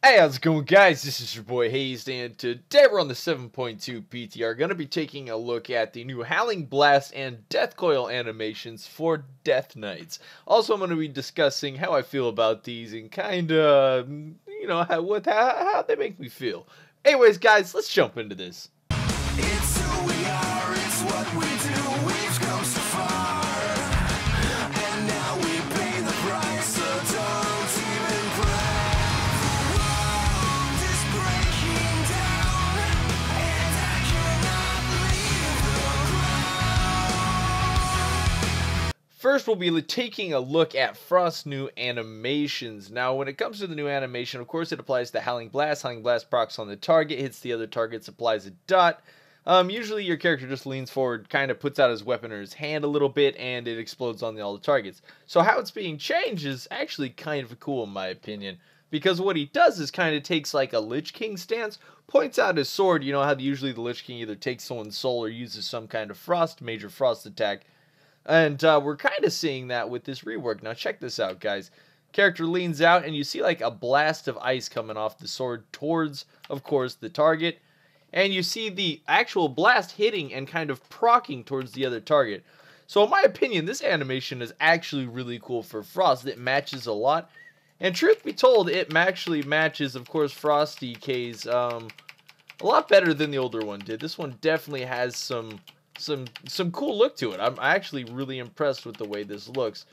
Hey, how's it going, guys? This is your boy Hazed, and today we're on the 7.2 PTR. Going to be taking a look at the new Howling, Blast, and Death Coil animations for Death Knights. Also, I'm going to be discussing how I feel about these and kind of, how they make me feel. Anyways, guys, let's jump into this. It's who we are, it's what we do, we've come so far, and now we pay the price, so don't even cry. The world is breaking down, and I cannot leave the ground. First, we'll be taking a look at Frost's new animations. Now, when it comes to the new animation, of course, it applies to Howling Blast. Howling Blast procs on the target, hits the other targets, applies a dot. Usually your character just leans forward, kind of puts out his weapon or his hand a little bit, and it explodes on all the targets. So how it's being changed is actually kind of cool in my opinion, because what he does is kind of takes like a Lich King stance, points out his sword. You know how usually the Lich King either takes someone's soul or uses some kind of major frost attack. And we're kind of seeing that with this rework. Now check this out, guys. Character leans out, and you see like a blast of ice coming off the sword towards, of course, the target. And you see the actual blast hitting and kind of proccing towards the other target. So in my opinion, this animation is actually really cool for Frost. It matches a lot. And truth be told, it actually matches, of course, Frost DK's a lot better than the older one did. This one definitely has some cool look to it. I'm actually really impressed with the way this looks.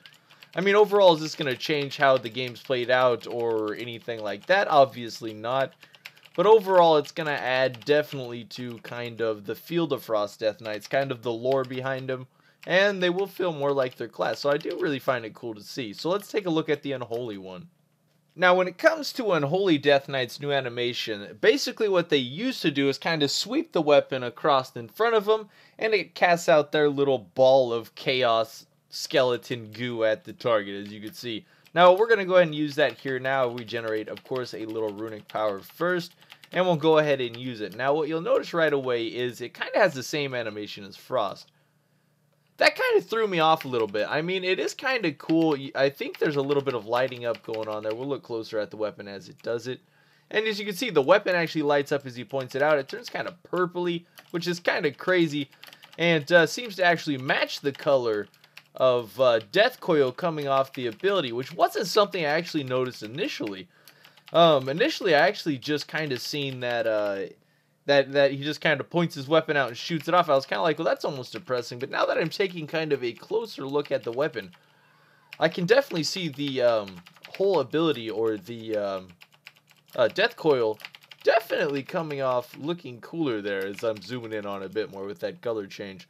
I mean, overall, is this going to change how the game's played out or anything like that? Obviously not. But overall, it's going to add definitely to kind of the field of Frost Death Knights, kind of the lore behind them, and they will feel more like their class. So I do really find it cool to see. So let's take a look at the Unholy one. Now, when it comes to Unholy Death Knight's new animation, basically what they used to do is kind of sweep the weapon across in front of them, and it casts out their little ball of chaos skeleton goo at the target, as you can see. Now, we're going to go ahead and use that here now. We generate, of course, a little runic power first, and we'll go ahead and use it. Now, what you'll notice right away is it kind of has the same animation as Frost. That kind of threw me off a little bit. I mean, it is kind of cool. I think there's a little bit of lighting up going on there. We'll look closer at the weapon as it does it. And as you can see, the weapon actually lights up as he points it out. It turns kind of purpley, which is kind of crazy, and seems to actually match the color of Death Coil coming off the ability, which wasn't something I actually noticed initially. Initially, I actually just kind of seen that that he just kind of points his weapon out and shoots it off. I was kind of like, well, that's almost depressing. But now that I'm taking kind of a closer look at the weapon, I can definitely see the whole ability or the Death Coil definitely coming off looking cooler there as I'm zooming in on it a bit more with that color change.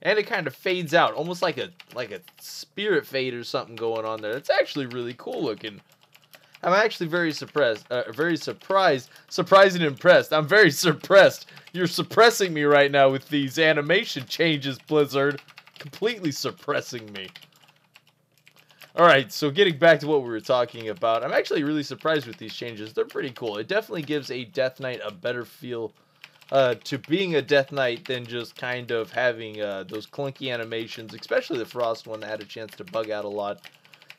And it kind of fades out, almost like a spirit fade or something going on there. It's actually really cool looking. I'm actually very surprised, surprised and impressed. I'm very suppressed. You're suppressing me right now with these animation changes, Blizzard. Completely suppressing me. Alright, so getting back to what we were talking about, I'm actually really surprised with these changes. They're pretty cool. It definitely gives a Death Knight a better feel to being a Death Knight than just kind of having those clunky animations, especially the Frost one that had a chance to bug out a lot.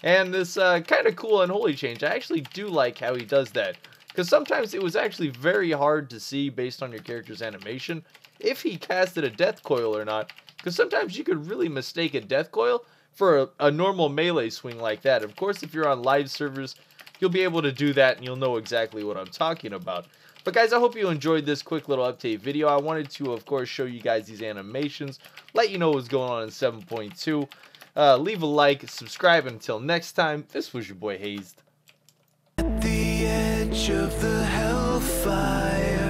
And this kind of cool Unholy change, I actually do like how he does that. Because sometimes it was actually very hard to see based on your character's animation if he casted a Death Coil or not. Because sometimes you could really mistake a Death Coil for a normal melee swing like that. Of course, if you're on live servers, you'll be able to do that and you'll know exactly what I'm talking about. But guys, I hope you enjoyed this quick little update video. I wanted to, of course, show you guys these animations, let you know what's going on in 7.2. Leave a like, subscribe. Until next time, this was your boy Hazed. At the edge of the hellfire.